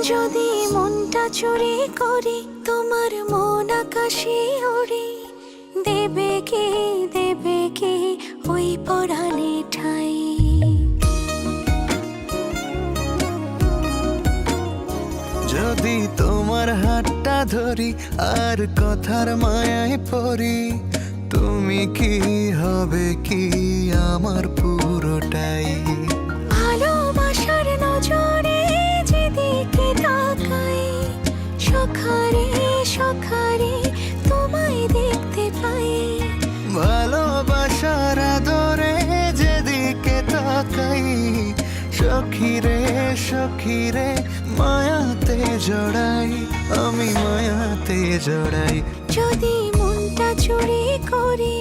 যদি মনটা চুরি করি তোমার মন আকাশে ওড়ে, দেবে কি ওই পরাণে ঠাই। যদি তোমার হাতটা ধরি আর কথার মায়ায় পড়ি, তুমি কি হবে কি আমার পুরোটাই। ভালোবাসার নজরে যেদিকে তাকাই, সখারে সখারে তোমায় দেখতে পাই। ভালোবাসার আদরে যেদিকে তাকাই, সখিরে সখিরে মায়াতে জড়াই, আমি মায়াতে জড়াই। যদি মনটা চুরি করি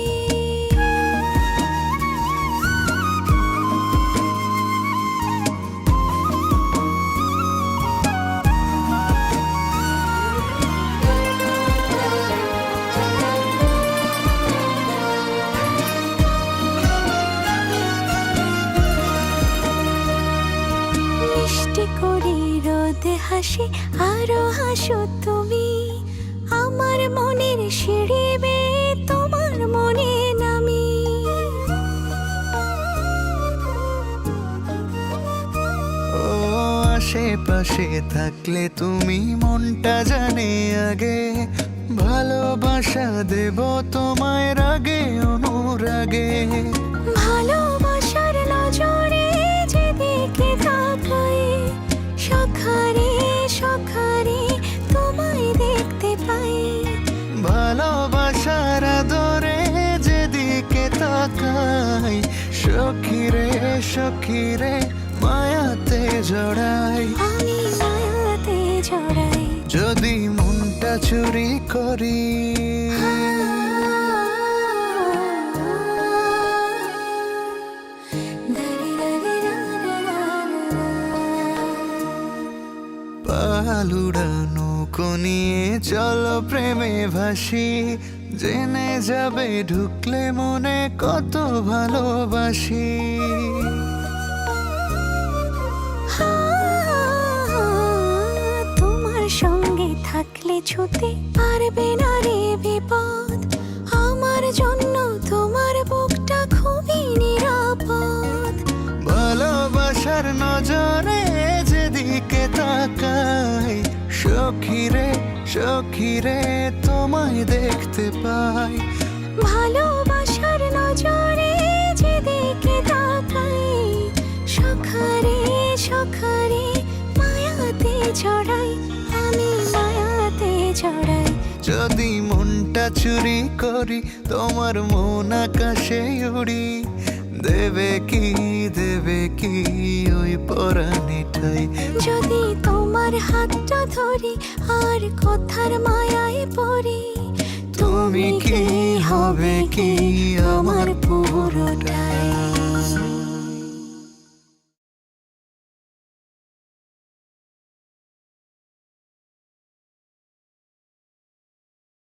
মিষ্টি করে রোদে হাসি আরো হাসো তুমি, আমার মনের সিঁড়ি বেয়ে তোমার মনে নামি। ও আশেপাশে থাকলে তুমি মনটা জানে আগে, ভালোবাসা দেব তোমায় রাগে অনুরাগে। ভালোবাসার নজরে যেদিকে তাকাই, সখারে সখারে তোমায় দেখতে পাই। ভালোবাসার আদরে যেদিকে তাকাই, সখিরে সখিরে মায়াতে জড়াই, আমি মায়াতে জড়াই। যদি মনটা চুরি করি। পালুড়ানো নিয়ে চলো প্রেমে ভাসি, জেনে যাবে ঢুকলে মনে কত ভালোবাসি। তোমার সঙ্গে থাকলে ছুতে পারবে না রে বিপদ, আমার জন্য তোমার বুকটা খুবই নিরাপদ। ভালোবাসার নজরে যেদিকে তাকাই, সখিরে সখিরে তোমায় দেখতে পাই। ভালোবাসার নজরে যেদিকে তাকাই, সখারে সখারে মায়াতে জড়াই, আমি মায়াতে জড়াই। যদি মনটা চুরি করি তোমার মন আকাশে উড়ি, দেবে কি ওই পরাণে ঠাই। যদি তোমার হাতটা ধরি আর কথার মায়ায় পড়ি, তুমি কি হবে কি আমার পুরো